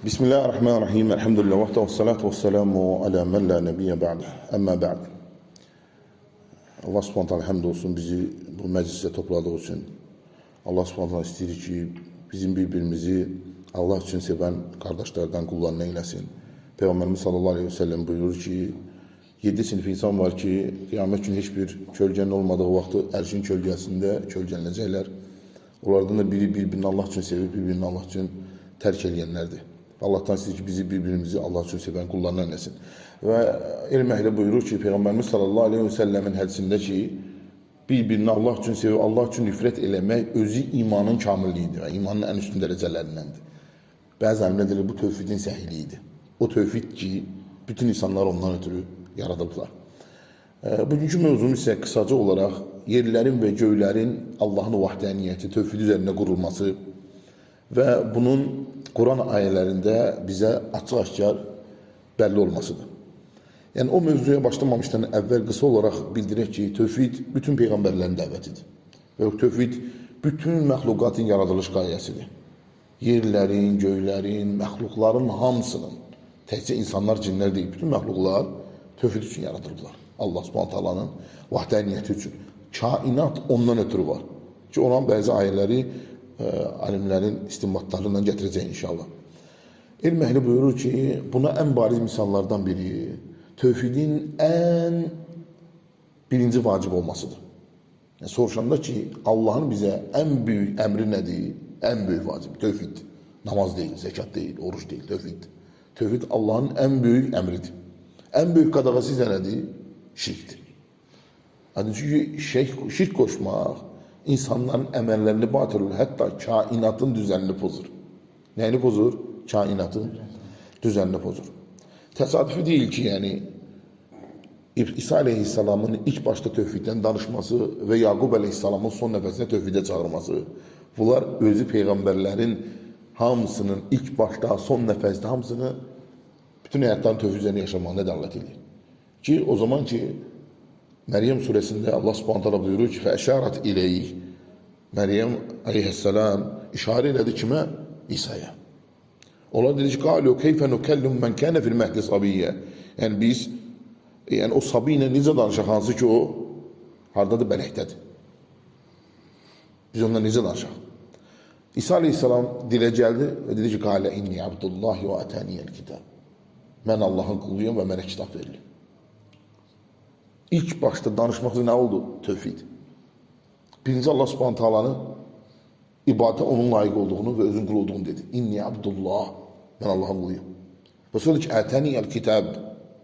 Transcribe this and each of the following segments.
Bismillahirrahmanirrahim. Elhamdülillah ve salatu ve selamu ala men la nebiyye ba'd. Amma ba'd. Allah subhanahu teala hamd olsun bizi bu meclise topladığı için. Allah subhanahu teala istəyir ki bizim birbirimizi Allah için seven kardeşlerden kullarına eylesin. Peygamberimiz sallallahu aleyhi ve sellem buyurur ki 7 sınıf insan var ki kıyamet günü hiçbir kölgenin olmadığı vakti erşin kölgesinde kölgelenecekler. Onlardan da biri birbirini Allah için sevip birbirini Allah için terk edenlerdir. Allah'tan istəyir ki bizi birbirimizi Allah için seven kullarına eylesin. Ve ilm ehli buyurur ki Peygamberimiz sallallahu aleyhi ve sellemin hadisinde ki birbirini Allah için sevip Allah için nifret eləmək özü imanın kamilliğidir ve imanın en üstün derecelerindendir. Bazı alimler deyirlər bu tövhidin səhiliyidir. O tövhid ki bütün insanlar ondan ötürü yaradıldılar. Bugünkü mevzumuz ise kısaca olarak yerlerin ve göylerin Allah'ın vahdaniyeti, tövhid üzerine kurulması ve bunun Kur'an ayələrində bizə açıq-aşkar belli olmasıdır. Yani o mevzuya başlamamışdan evvel kısa olarak bildirək ki, tövhid bütün peygamberlerin dəvətidir. Və tövhid bütün məxluqatın yaradılış qayəsidir. Yerlerin, göylerin, məxluqların hamısının, təkcə insanlar, cinlər deyil, bütün məxluqlar tövhid üçün yaradıldılar. Allah subhanahu ta'alanın vahdaniyeti üçün. Kainat ondan ötürü var. Ki olan bəzi ayələri alimlerin istinbatlarından getireceğiz inşallah. İlm ehli buyurur ki buna en bariz misallardan biri tövhidin en birinci vacib olmasıdır. Yani soruşanda ki Allah'ın bize en büyük emri nedir? En büyük vacib tövhid. Namaz değil, zekat değil, oruç değil, tövhid. Tövhid Allah'ın en büyük emridir. En büyük qadağası ise nedir? Şirktir. Yani çünkü şirk koşmak İnsanların emellerini batırır. Hatta kainatın düzenini pozur. Neyini pozur? Kainatın düzenini pozur. Tesadüfi değil ki yani İsa Aleyhisselam'ın ilk başta tövhidden danışması ve Yakub Aleyhisselam'ın son nefesine tövhide çağırması. Bunlar özü peygamberlerin hamısının ilk başta son nefeste hamısını bütün hayattan tövhid üzerine yaşamağına davet edilir. Ki o zaman ki Meryem suresinde Allah subhanahu teala buyuruyor ki feşaret ileyh. Meryem aleyhisselam işaret etti kime? İsa'ya. Onlar dedi ki qalu keyfe nukellim men kana fil mehdi sabiyye. Yani biz yani o sabiylə necə danışaq hansı ki o hardadır bələkdədir. Biz onunla necə danışaq? İsa aleyhisselam dilə gəldi ve dedi ki qale inni abdullah ve ataniyel kitab. Mən Allah'ın quluyum ve mənə kitab verilib. İlk başta danışmakta ne oldu? Tövhid. Birinci Allah subhanahu ta'alanın ibadete onun layık olduğunu ve özün kul olduğunu dedi. İnni abdullah. Ben Allah'ın kuluyum. Ve sonra ki ataniyel kitab.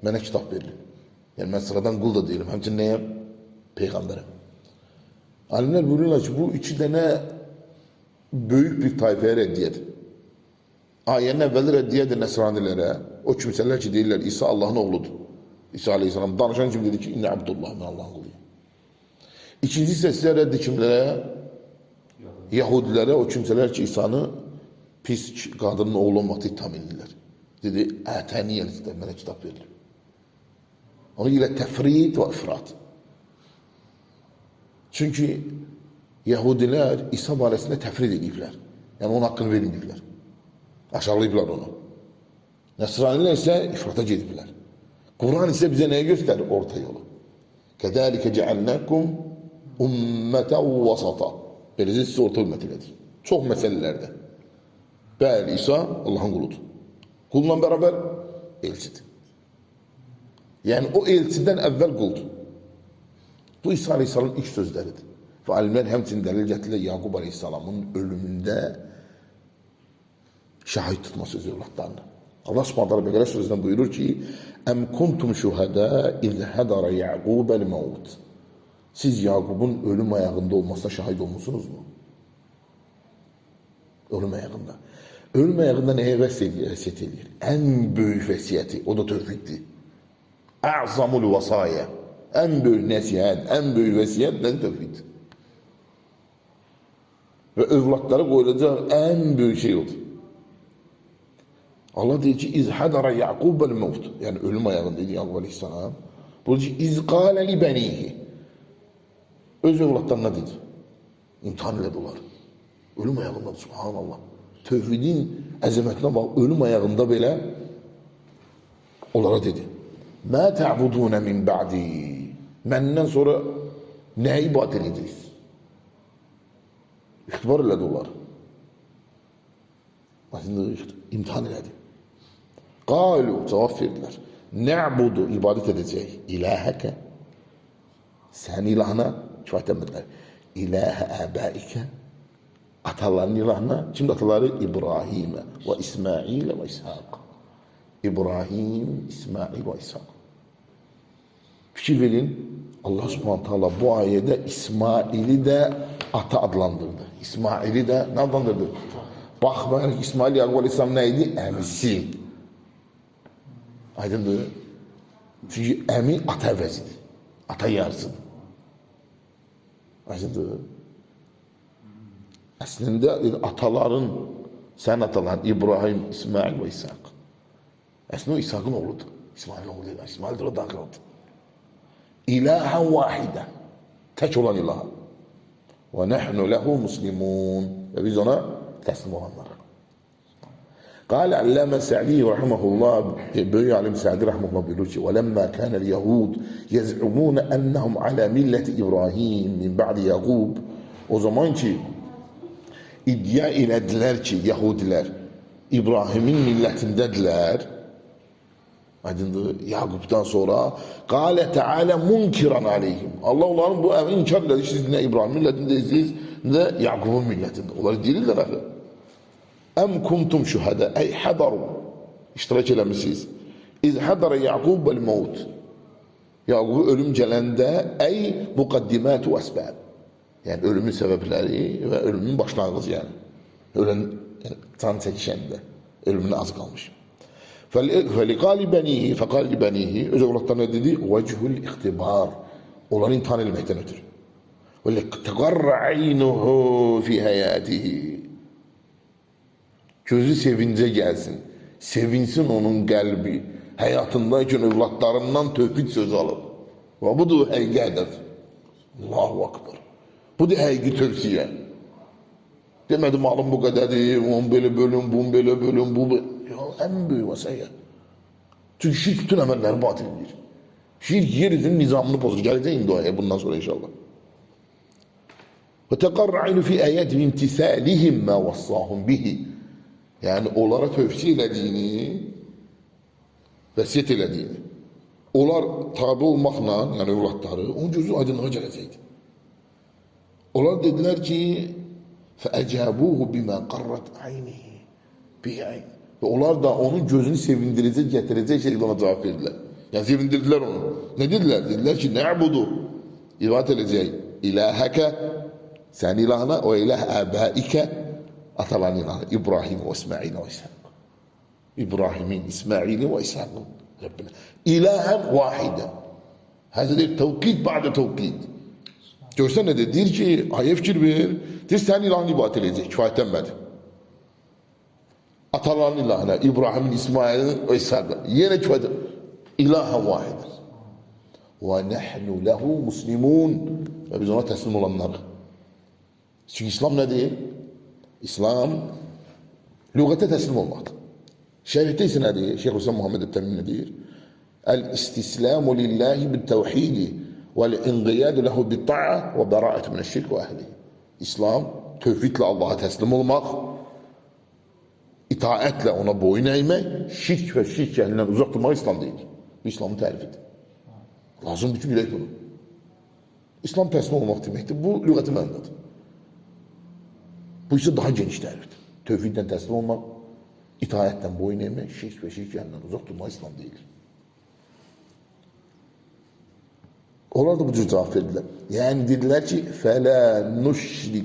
Bana kitap verildi. Yani ben sıradan kul da değilim. Hem neyim? Peygamberim. Alimler buyuruyorlar ki bu iki tane büyük bir tayfaya reddiyet. Ayenin evveli reddiyet Nesranilere. O kimseler ki değiller İsa Allah'ın oğludur. İsa Aleyhisselam danışan kim dedi ki inne abdullah ben Allah'ın kuluyum. İkinci sesler reddi kimlere? Yahudilere, o kimseler ki İsa'nı pis kadının oğlu olmakta itham edildiler. Dedi ataniyel kitab, bana kitap verildi. Onu ile tefrit ve ifrat. Çünkü Yahudiler İsa barəsində tefrit ediblər. Yani onun hakkını verməyiblər. Aşağılayıblar onu. Nesraniler ise ifrata gediblər. Kur'an ise bize neyi gösterir? Orta yolu. Kedalike cealnakum ummeten vasata. Böylece size orta ümmet iledir. Çok meselelerde. Bəli İsa Allah'ın kuludur. Kulunla beraber elçidir. Yani o elçiden evvel kuldu. Bu İsa Aleyhisselam'ın ilk sözleridir. Ve alimler hemçinin delil getirirler Yakub Aleyhisselam'ın ölümünde şahit tutma sözü evlatlarını. Allah subhanahu teala Bekara suresinden buyurur ki em kuntum şuhada iz hadara Yaqub el maut. Siz Yakub'un ölüm ayağında olmasına şahit olmuşsunuz mu? Ölüm ayağında. Ölüm ayağında neye vesiyet edilir? En büyük vesiyeti. O da tövhiddi. A'zamul vasaya. En büyük nasihat, en büyük vesiyet nedir? Tövhid. Ve evlatları koyulacağı en büyük şey oldu. Allah dedi ki izhadara Yaqub el maut. Yani ölüm ayağındaydı Yaqub Aleyhisselam. Bu dedi ki izqale li benihi. Öz evlatlarına dedi. İmtihan elediler. Ölüm ayağında subhanallah. Tövhidin əzəmətinə bax, ölüm ayağında belə onlara dedi. Mə tə'budunə min ba'di. Məndən sonra nə ibadət edəcəksiniz? İxtibar elədi onlar. İmtihan elədi. Qalu, cavab verdilər. Nə'budu, ibadət edəcək. İləhəkə. Sən ilahına kifayət etmədilər. İləhə əbəikə. Ataların ilahına. Kimdə ataları? İbrahimə və İsmailə və İshaq. İbrahim, İsmail və İshaq. Fikir verin, Allah subhanahu ta'ala bu ayədə İsmail'i də ata adlandırdı. İsmail'i də nə adlandırdı? Baxmayaraq İsmail Yaqub Aleyhisselam nə idi? Əmisi. Aydındır. Çünki əmi ata əvəzidir. Ata yarısıdır. Aydındır. Əslində ataların, sən ataların İbrahim, İsmail və İshaq. Əslində o İshaqın oğludur. İsmail'in oğlu değil. İsmail'dir o daxil oldu. İlahen vahide. Tek olan ilah. Ve nehnu lehu muslimun. Ve biz ona teslim olanlara. Kale Allame Sa'di rahimahullah, büyük alim Sa'di rahimahullah buyurur ki وَلَمَّا كَانَ الْيَهُودِ يَزْعُمُونَ أَنَّهُمْ عَلَى مِلَّةِ İbrahim min ba'di Yaqub. O zaman ki iddia elədilər ki Yahudiler İbrahim'in millətindədirlər. Aydındır, Yaqub'dan sonra Qale Teala munkiran aleyhim. Allah onların bu əmri inkar elədi. Siz nə İbrahim millətindəsiniz, nə Yaqub'un millətində. Onları deyirlər axı. Əm kuntum şühədə, ey hadaru. İştirak eləmişsiniz. İz hadara Yaqub bəl-mevt. Yaqub'u ölüm gələndə, ey muqaddimatu əsbəb. Yəni ölümün səbəbləri və ölümün başlanğıcı yəni. Ölən can çəkişəndə. Ölümünə az qalmış. فَلِقَالِ بَنِيهِ فَقَالِ بَنِيهِ öz evlatlarına dedi وَجْهُ الْاِخْتِبَارِ onları imtihan etmekten ötürü وَلِقْتَقَرَّ عَيْنُهُ فِي هَيَاتِهِ gözü sevince gelsin, sevinsin onun kalbi hayatındayken evlatlarından tövfik sözü alır ve budur həqiqi hədəf. Allahu Akbar. Budur həqiqi tövsiye. Demedi malım bu kadardır, on böyle bölüm, bu böyle bölüm, bu böyle. Ya en büyük vasaya. Çünkü şirk bütün emelleri batıl edir. Şirk yeryüzünün nizamını bozur. Geleceğim duaya bundan sonra inşallah. Ve tekarra aynu fi ayet imtisalihim ma vassahum bihi. Yani onlara tövsiye elediğini, vesiyet elediğini. Onlar tabi olmakla, yani evlatları, onun gözü aydınlığa gelecekti. Onlar dediler ki فَاَجَابُوهُ بِمَا قَرَّتْ عَيْنِهِ بِعَيْنِ Ve onlar da onun gözünü sevindirecek, getirecek şekilde ona cevap verdiler. Yani sevindirdiler onu. Ne dediler? Dediler ki ne'budu ibadet edecek ilaheke sen ilahına o ilah abaike ataların ilahına İbrahim ve İsmail ve İshak. İbrahim'in, İsmail'in ve İshak'ın Rabbine. İlahen vahiden. Hazır tevkid ba'de tevkid. Görsen ne de? Dir ki ayet fikir ver. Dir sen ilahını ibadet edecek. Kifayet etmedi. Ataların ilahına, İbrahim'in, İsmail'in ve İshak'ın. Yine kifayet etmedi. İlahen vahiden. Ve nehnu lehu muslimun. Ve biz ona teslim olanlar. Çünkü İslam ne değil? İslam lügate teslim olmaktır. Şerifte ise ne değil? Şeyhülislam Muhammed Ebtemim ne değil? El-istislamu lillahi bil-tevhidi vel-inqiyadu lehu bil-ta'a ve bera'atu mineşşirk ve ehlihi. İslam, tevhidle Allah'a teslim olmak, itaatle ona boyun eğmek, şirk ve şirk ehlinden uzak durmak İslam değil. Bu İslam'ın tarifidir. Lazım bütün bilek bunu. İslam teslim olmak demektir. Bu lügati mənadadır. Bu ise daha geniş tarifdir. Tevhidden teslim olmak, itaatten boyun eğmek, şirk ve şirk ehlinden uzak durmak İslam değildir. Onlar da bu cür cevap verdiler. Yani dediler ki فَلَا نُشْرِكْ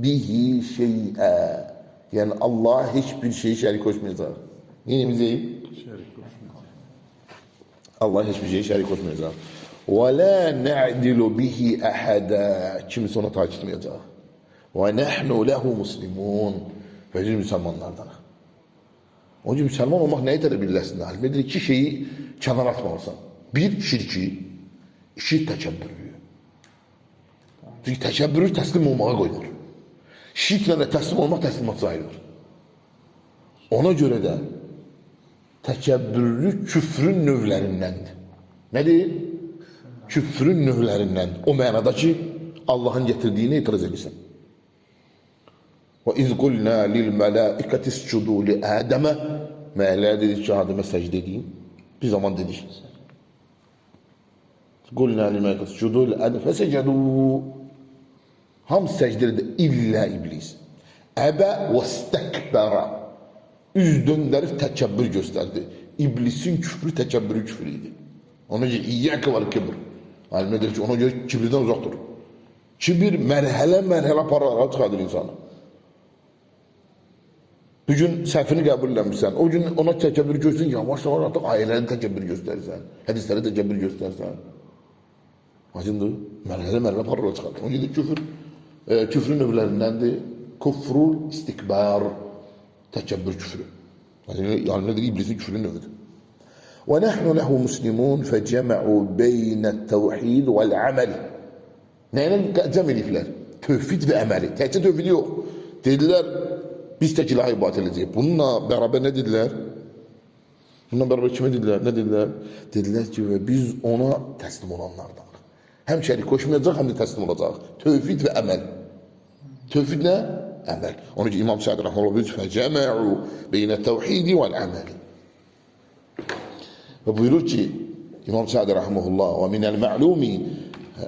بِهِ شَيْئًا yani Allah'a hiçbir şeyi şerik koşmayacak. Neyimiz değil? Allah'a hiçbir şeyi şerik koşmayacak. وَلَا نَعْدِلُ بِهِ أَحَدًا kimse ona taç etmeyecek. وَنَحْنُ لَهُ مُسْلِمُونَ ve biz Müslümanlardan. Onun için Müslüman olmak neye tedbirlersin? Halbuki iki şeyi kenara atmalısın. Bir, şirki. İki, tekebbürü. Çünkü tekebbürü teslim olmaya koyulur. Şirkle de teslim olmak teslimat sayılır. Ona görə də təkəbbürlü küfrün növlərindəndir. Nədir? Küfrün növlərindən. O mənada ki, Allahın getirdiyini etiraz edirsən. Və iz qulna lil mələikəti iscudu li Adəmə, mələklər dedik ki, Adəmə səcdə edin. Bir zaman dedik. Qulna lil mələikəti iscudu li Adəmə fəsəcədu. Hamısı səcdə edir illə iblis. Əbə və istəkbəra. Üz döndərib təkəbbür göstərdi. İblisin küfrü təkəbbürü küfrü idi. Ona görə iyyəkə var kibr. Alimlər deyir ki, ona görə kibirdən uzaq dur. Kibir mərhələ paralara çıxardır insanı. Bir gün səhvini qəbul eləmirsən. O gün ona təkəbbür göstərirsən, yavaş-yavaş artıq ayələri təkəbbür göstərirsən. Hədisləri təkəbbür göstərirsən. Aydındır? Mərhələ paralara çıxardır. Ona görə küfrün növlərindəndir. Kufrul istikbar. Təkəbbür küfrü. Alimlər deyir, iblisin küfrünün növüdür. وَنَحْنُ لَهُ مُسْلِمُونَ فَجَمَعُوا بَيْنَ التَّوْحِيدِ وَالْعَمَلِ. Nəyinə cəm ediblər? Tövhid və əməli. Təkcə tövhidi yox. Dedilər, biz tək ilahi ibadət edəcəyik. Bununla bərabər nə dedilər? Bununla bərabər kimə dedilər? Nə dedilər? Dedilər ki, biz ona təslim olanlardan. Həm şərik qoşmayacaq, həm də təslim olacaq. Tövhid və əməl. Tövhid nə? Əməl. Onun ki, İmam Səd rəhməhullah buyurur, فَجَمَعُوا بَيْنَ التَّوْحِيدِ وَالْعَمَلِ. Ve buyurur ki İmam Sa'di rahimehullah ve minel ma'lumi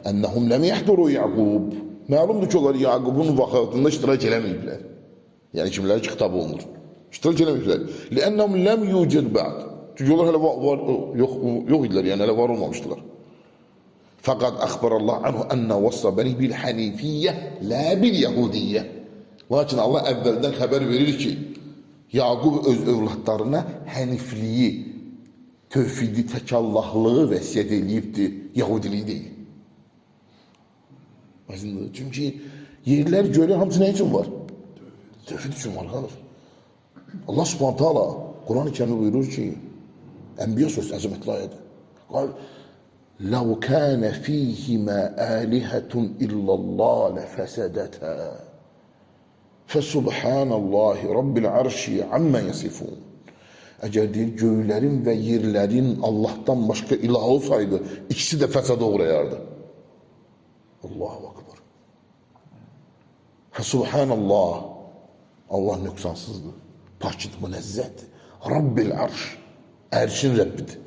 ennehum lem yahduru Yaqub. Məlumdur ki, onlar Yaqubun vaxtında iştirak eləməyiblər. Yəni kimlər ki, kitab olunur. İştirak eləməyiblər. Li'ennehum lem yucid ba'd. Çünki onlar hələ yox idilər, yəni hələ var olmamışdılar. Fakat akhbarallah anhu enne vassa beni bil hanifiyye la bil yahudiyye. Lakin Allah əvvəldən xəbər verir ki, Yaqub öz övladlarına hənifliyi, tövhidi, təkallahlığı vəsiyyət eləyibdir, Yahudiliyi deyil. Çünki yerlər görə hamısı nə üçün var? Tövhid üçün var, qalır. Allah subhanahu ta'ala Kur'an-ı Kerim'de buyurur ki, Enbiya suresi əzəmətli ayədir. Qal, لَوْ كَانَ فِيهِمَا آلِهَةٌ إِلَّا اللّٰهِ لَفَسَدَتَا فَسُبْحَانَ اللّٰهِ رَبِّ الْعَرْشِ عَمَّا يَصِفُونَ. Əgər deyir, göylərin və yerlərin Allah'tan başqa ilah olsaydı, ikisi də fəsada uğrayardı. Allahu akbar. Subhanallah. Allah nöqsansızdır. Pakdır, münezzəhdir. Rabbil arş. Ərşin Rəbbidir.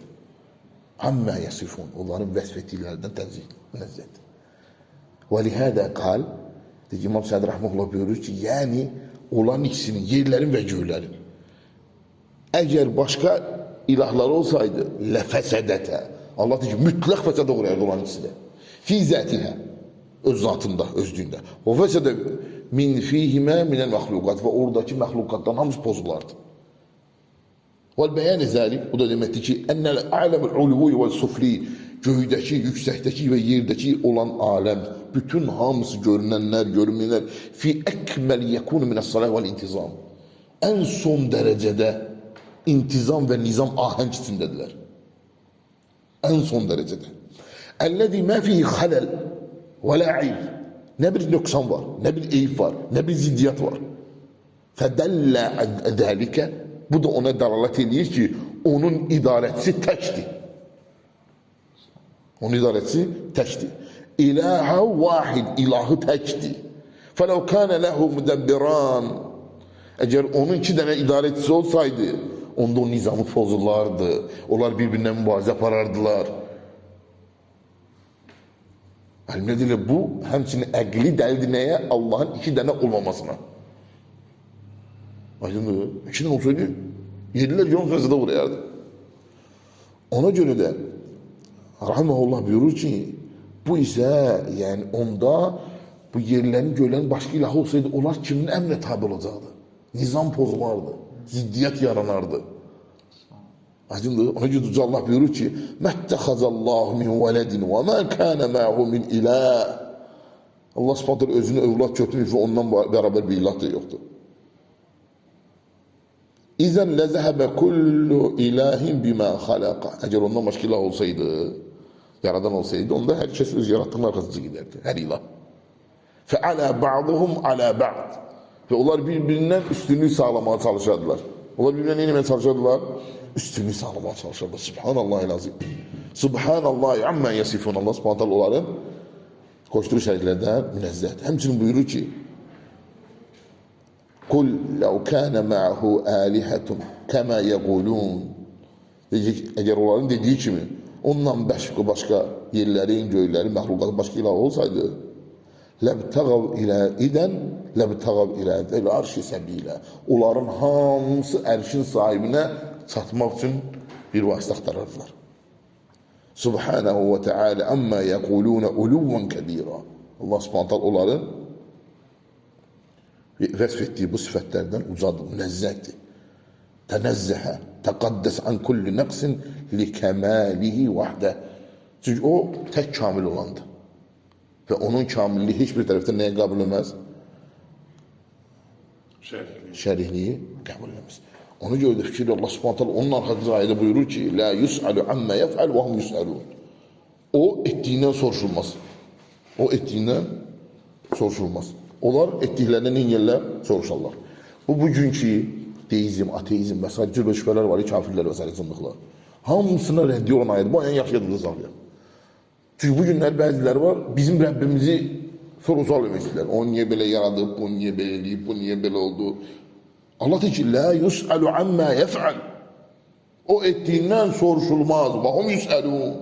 Amma yasifun. Onların vəsf etdiklərindən tənzih, münezzəhdir. Və lihədə qal, İmam Səd rəhməhullah buyurur ki, yəni olan ikisinin, yerlərin və göylərin. Əgər başqa ilahlar olsaydı, ləfəsədətə. Allah deyir ki, mütləq fəsədə uğrayardı olan ikisi də. Fi zətihə. Öz zatında, özlüyündə. O fəsədə min fihimə minəl məxluqat və oradakı məxluqatdan hamısı pozulardı. Vəl bəyən zəlik, o da deməkdir ki, ennəl aləmül uluvi və sufli, göydəki, yüksəkdəki və yerdəki olan aləm, bütün hamısı görünənlər, görünməyənlər, fi əkməl yəkunu minəs salah vəl intizam. Ən son dərəcədə intizam və nizam ahəng içindədirlər. Ən son dərəcədə. Əlləzi mə fihi xaləl və lə ayb. Nə bir nöqsan var, nə bir eyib var, nə bir ziddiyyat var. Fədəllə dəlikə, bu da ona dəlalət edir ki, onun idarəçisi təkdir. Onun idarəçisi təkdir. İlahə vahid, ilahı təkdir. Fələv kənə ləhu müdəbbiran. Əgər onun iki dənə idarəçisi olsaydı, onda o nizamı pozulardı. Onlar bir-birindən mübarizə aparardılar. Alimlər deyirlər, bu həmçinin əqli dəlildir nəyə? Allahın iki dənə olmamasına. Aydındır, iki dənə olsaydı, yedilər yon fəsədə uğrayardı. Ona görə də rahiməhullah buyurur ki, bu isə, yəni onda bu yerlərin, göylərin başqa ilahı olsaydı, onlar kimin əmrə tabi olacaqdı? Nizam pozulardı, ziddiyyət yaranardı. Aydındır, ona görə də Allah buyurur ki, məttəxəzəllahu min vələdin və mə kənə məhu min ilah. Allah subhanətlə özünü övlad götürmüş və ondan bərabər bir ilah da yoxdur. İzən ləzəhəbə kullu ilahin bimə xaləqa. Əgər ondan başqa ilah olsaydı, yaradan olsaydı, onda hər kəs öz yaratdığının arxasıca gedərdi, hər ilah. Fəalə ba'duhum alə ba'd. Və onlar bir-birindən üstünlük sağlamaya çalışardılar. Onlar birbirine ne çalışırdılar? Üstünlük sağlamaya çalışırlar. Subhanallahil-azim. Subhanallah amma yasifun. Allah subhanahu ta'ala onların koştuğu şeylerden münezzehdir. Hemçinin buyurur ki Kul lev kâne ma'hu âlihetun kema yegulûn. Eğer onların dediği kimi ondan başka yerlerin, göylerin, məhlukatın başka ilah olsaydı lebtegav ila zel arşi səbilə. Onların hamısı ərşin sahibine çatmaq üçün bir vasitə axtarardılar. Subhanahu ve Teala amma yekuluna uluvan kebira. Allah Subhanahu Teala onların vəsf etdiyi bu sifətlərdən ucadır, münezzəhdir. Tenezzəhe, teqaddes an kulli naqsin li kemalihi vahdə. Çünki o tək kamil olandır. Və onun kamilliyi heç bir tərəfdən nəyə qəbul etməz? Şərihliyi qəbul etməz. Ona görə də fikir Allah Subhanahu Teala onun arxasında ayədə buyurur ki, la yus'alu amma yef'al və hum yus'alun. O etdiyindən soruşulmaz. O etdiyindən soruşulmaz. Onlar etdiklərindən neynirlər? Soruşarlar. Bu bugünkü deizm, ateizm və s. cürbə şübhələr var, kafirlər və s. zındıqlar. Hamısına rəddi olan ayədir. Bu ayəni yaxşı yadınızda saxlayın. Çünki bu günlər bəziləri var, bizim Rəbbimizi soru-sual etməkdirlər. O niyə belə yaradıb, bu niyə belə eləyib, bu niyə belə oldu? Allah deyir ki, la yus'alu amma yef'al. O etdiyindən soruşulmaz. Və hum yus'alun.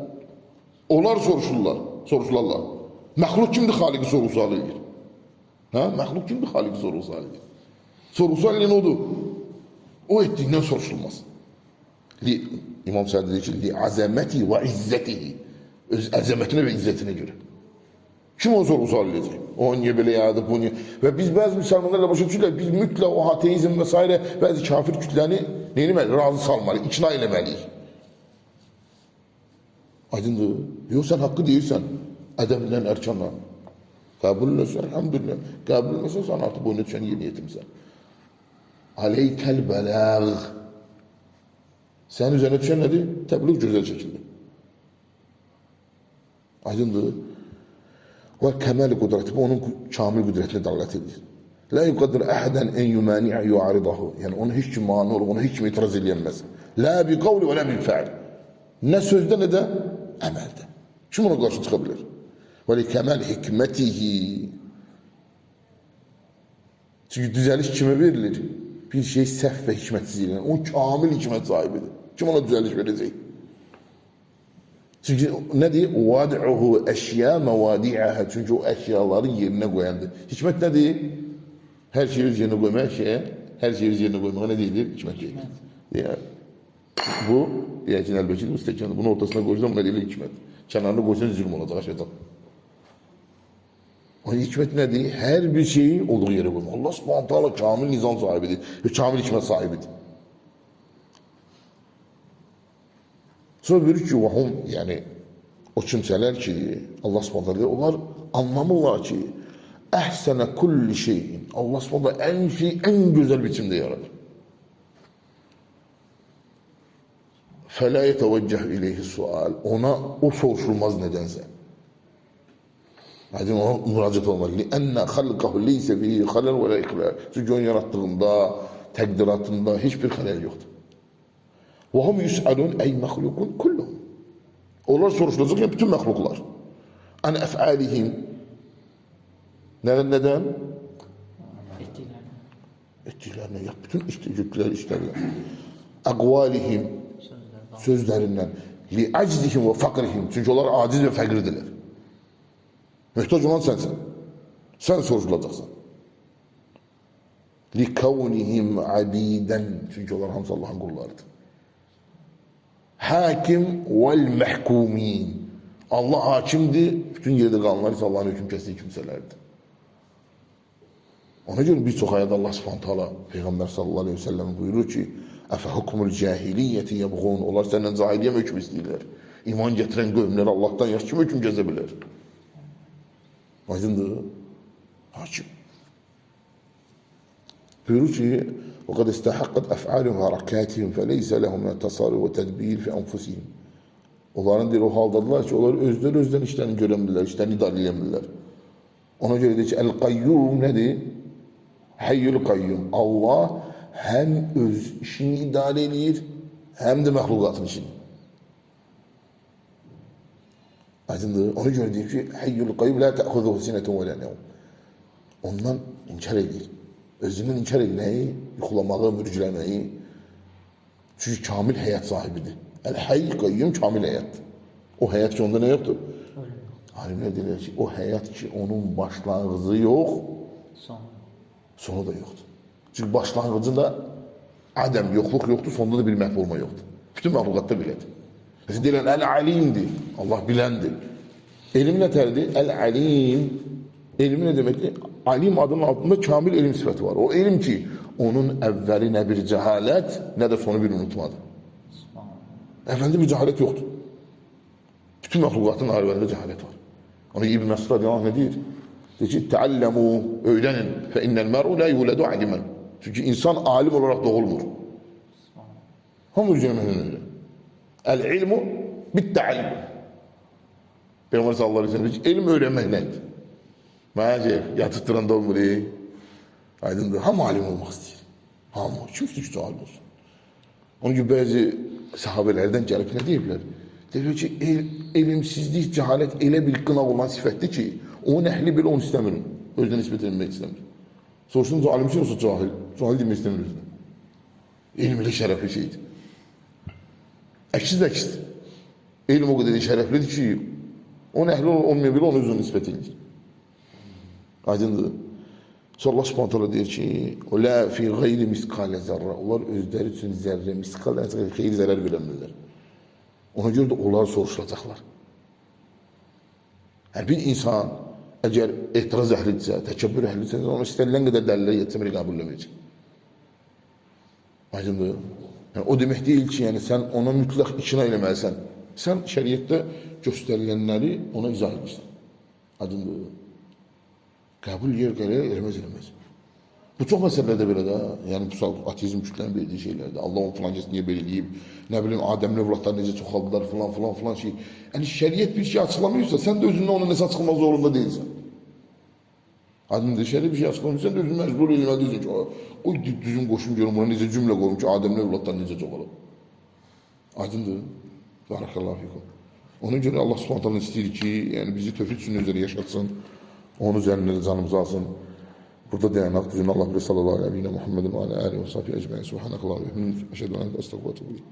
Onlar soruşurlar. Məxluq kimdir xaliqi soru-sual edir? Məxluq kimdir xaliqi soru-sual edir? Soru-sual edən odur. O etdiyindən soruşulmaz. İmam Səhəd deyir ki, li azəməti və izzətihi. Öz əzəmətinə və izzətinə görə. Kim o soru-sual edəcək? O niyə belə yaradı, bu niyə? Və biz bəzi müsəlmanlarla başa düşürlər, biz mütləq o ateizm və s. bəzi kafir kütləni neyləməliyik? Razı salmalıyıq, ikna eləməliyik. Aydındır. Yox, sən haqqı deyirsən, ədəbindən, ərkanla. Qəbul eləsən, elhamdülillah. Qəbul eləsən, sən artıq boyuna düşən yeni yetimsən. Aleykəl bələğ. Sənin üzərine düşən nədir? Təbliğ gözəl şəkildə. Aydındır. Və kəməl qudrəti, bu onun kamil qüdrətinə dəlalət edir. La yuqaddir əhədən en yumani'a yu'aridahu. Yəni onu heç kim mani olur, ona heç kim itiraz eləyənməz. La bi qavli və la bil fəal. Nə sözdə, nə də əməldə. Kim ona qarşı çıxa bilər? Və li kəməl hikmətihi. Çünki düzəliş kimə verilir? Bir şey səhv və hikmətsiz eləyən. O kamil hikmət sahibidir. Kim ona düzəliş verəcək? Çünki nə deyir? Vadi'uhu əşya məvadi'əhə. Çünki o əşyaları yerinə qoyandır. Hikmət nədir? Hər şeyi öz yerinə qoymaq şeyə, hər şeyi öz yerinə qoymağa nə deyilir? Hikmət deyilir. Yəni, bu, deyəkin əlbəki bu stəkanı. Bunun ortasına qoyacaq, nə deyilir? Hikmət. Kənarına qoysan zülm olacaq, aşacaq. O hikmət nədir? Hər bir şeyi olduğu yerə qoymaq. Allah Subhanahu Taala kamil nizam sahibidir və kamil hikmət sahibidir. Sonra buyurur ki, vahum, yəni o kimsələr ki, Allah Subhanahu Taala onlar anlamırlar ki, əhsənə kulli şeyin. Allah Subhanahu Taala ən şeyi ən gözəl biçimdə yaradır. Fələ yetəvəccəh ileyhi sual. Ona o soruşulmaz nədənsə. Həcim ona müraciət olmalı. Lənnə xalqahu leysə fihi xaləl və lə iqlal. Çünki onun yarattığında, təqdiratında heç bir xələl yoxdur. Və hum yus'alun ey məxluqun kulluhum. Onlar soruşulacaq ya bütün məxluqlar. An əf'alihim. Nədən? Etdiklərinə. Ya bütün işlərlə. Əqvalihim. Sözlərindən. Li aczihim və faqrihim. Çünki onlar aciz və fəqirdirlər. Möhtac olan sənsən. Sən soruşulacaqsan. Li kavnihim abidən. Çünki onlar hamısı Allah'ın qullarıdır. Hakim vel məhkumin. Allah hakimdir. Bütün yerdə qalanlar ise Allah'ın hüküm kəsdiyi kimsələrdir. Ona görə bir çox ayədə Allah Subhanahu Taala Peyğəmbər sallallahu aleyhi ve sellem buyurur ki, əfə hukmul cahiliyyəti yəbğun. Onlar səndən cahiliyyə mi hüküm istəyirlər? İman gətirən qövmlər Allah'tan yaxşı kim hüküm gəzə bilər? Aydındır. Hakim. Buyurur ki, وَقَدْ اِسْتَحَقَّتْ أَفْعَالُهُمْ وَحَرَكَاتِهِمْ فَلَيْسَ لَهُمْ مِنَ التَّصَارُفِ وَتَدْبِيرِ فِي أَنْفُسِهِمْ. Onların deyir, o haldadılar ki, onlar özdən işlərini görəmirlər, işlərini idarə edəmirlər. Ona görə deyir ki, El-Qayyum nədir? Hayyul Qayyum. Allah həm öz işini idarə edir, həm də məxluqatın işini. Aydındır. Ona görə deyir ki, Hayyul Qayyum la ta'xuzuhu sinetun və la nevm. Ondan inkar edir. Özündən inkar edir nəyi? Yuxulamağı, mürcüləməyi. Çünki kamil həyat sahibidir. El-Hayy Qayyum kamil həyatdır. O həyat ki, onda nə yoxdur? Alimlər deyirlər ki, o həyat ki, onun başlanğıcı yox, sonu da yoxdur. Çünki başlanğıcında ədəm, yoxluq yoxdur, sonunda da bir məhv olma yoxdur. Bütün məxluqatda belədir. Mesela deyilən el-alimdir, Allah biləndir. Elm nə tərdir? El-alim, elm nə deməkdir? Alim adının altında kamil elm sifəti var. O elm ki, onun əvvəli nə bir cəhalət, nə də sonu bir unutmadır. Əvvəlində bir cəhalət yoxdur. Bütün məxluqatın alimlərində cəhalət var. Ona İbn Məsud radiyallahu anh nə deyir? Deyir ki, təalləmu, öyrənin, fə innəl məru lə yulədu alimən. Çünki insan alim olaraq doğulmur. Hamı öyrənməklə öyrən. El-ilmu bit-təallüm. Peyğəmbər sallallahu əleyhi və səlləm deyir, elm öyrənməklədir. Məncə yatırtıranda olmur. Aydındır. Hamı alim olmaq istəyir. Hamı. Kim istəyir ki, alim olsun? Onun gibi bəzi sahabelərdən gəlib nə deyiblər? Deyirlər ki, elmsizlik, cəhalət elə bir qınaq olan sifətdir ki, onun əhli belə onu istəmir. Özünə nisbət edilmək istəmir. Soruşsunca alimsin olsa cahil. Cahil demək istəmir özünə. Elm elə şərəfli şeydir. Əksiz də əksizdir. Elm o qədər şərəflidir ki, onun əhli olmaya belə onu özünə nisbət edir. Aydındır. Sonra Allah subhanahu ta'ala deyir ki, o la fi gayri miskale zərra. Onlar özləri üçün zərrə, miskal xeyri zərər verəmirlər. Ona görə də onları soruşulacaqlar. Hər bir insan əgər etiraz əhlidirsə, təkəbbür əhlidirsə, ona istənilən qədər dəlillər yetsə belə qəbul etməyəcək. Aydındır. Yəni, o demək deyil ki, yəni, sən ona mütləq ikna eləməlisən. Sən şəriətdə göstərilənləri ona izah edirsən. Aydındır. Qəbul yer qələr, eləməz. Bu çox məsələlərdə belə də, yəni bu ateizm kütlənin bildiyi şeylərdir. Allah onu filan kəs niyə belə eləyib, nə bilim, Adəmin övladları necə çoxaldılar, filan şey. Yəni şəriət bir şey açıqlamıyorsa, sən də özündən ona nəsə açıqlamaq zorunda deyilsən. Adəmdə şəriət bir şey açıqlamıyorsa, sən də özünü məcbur eləməlisən ki, o düzün qoşum görüm, buna necə cümlə qoyum ki, Adəmin övladları necə çoxalıb. Aydındır. Barakallahu fikum. Ona görə Allah subhanahu ta'ala istəyir ki, yəni bizi tövhid sünnə üzrə yaşatsın, onun üzərində də canımızı alsın. Burada dayanaq düzün Allah sallallahu aleyhi ve Muhammedin ve aleyhi ve sahbihi ecmaîn. Subhanakallah ve bihamdik. Eşhedü en la ilahe illa ente estağfiruke ve etûbü ileyk.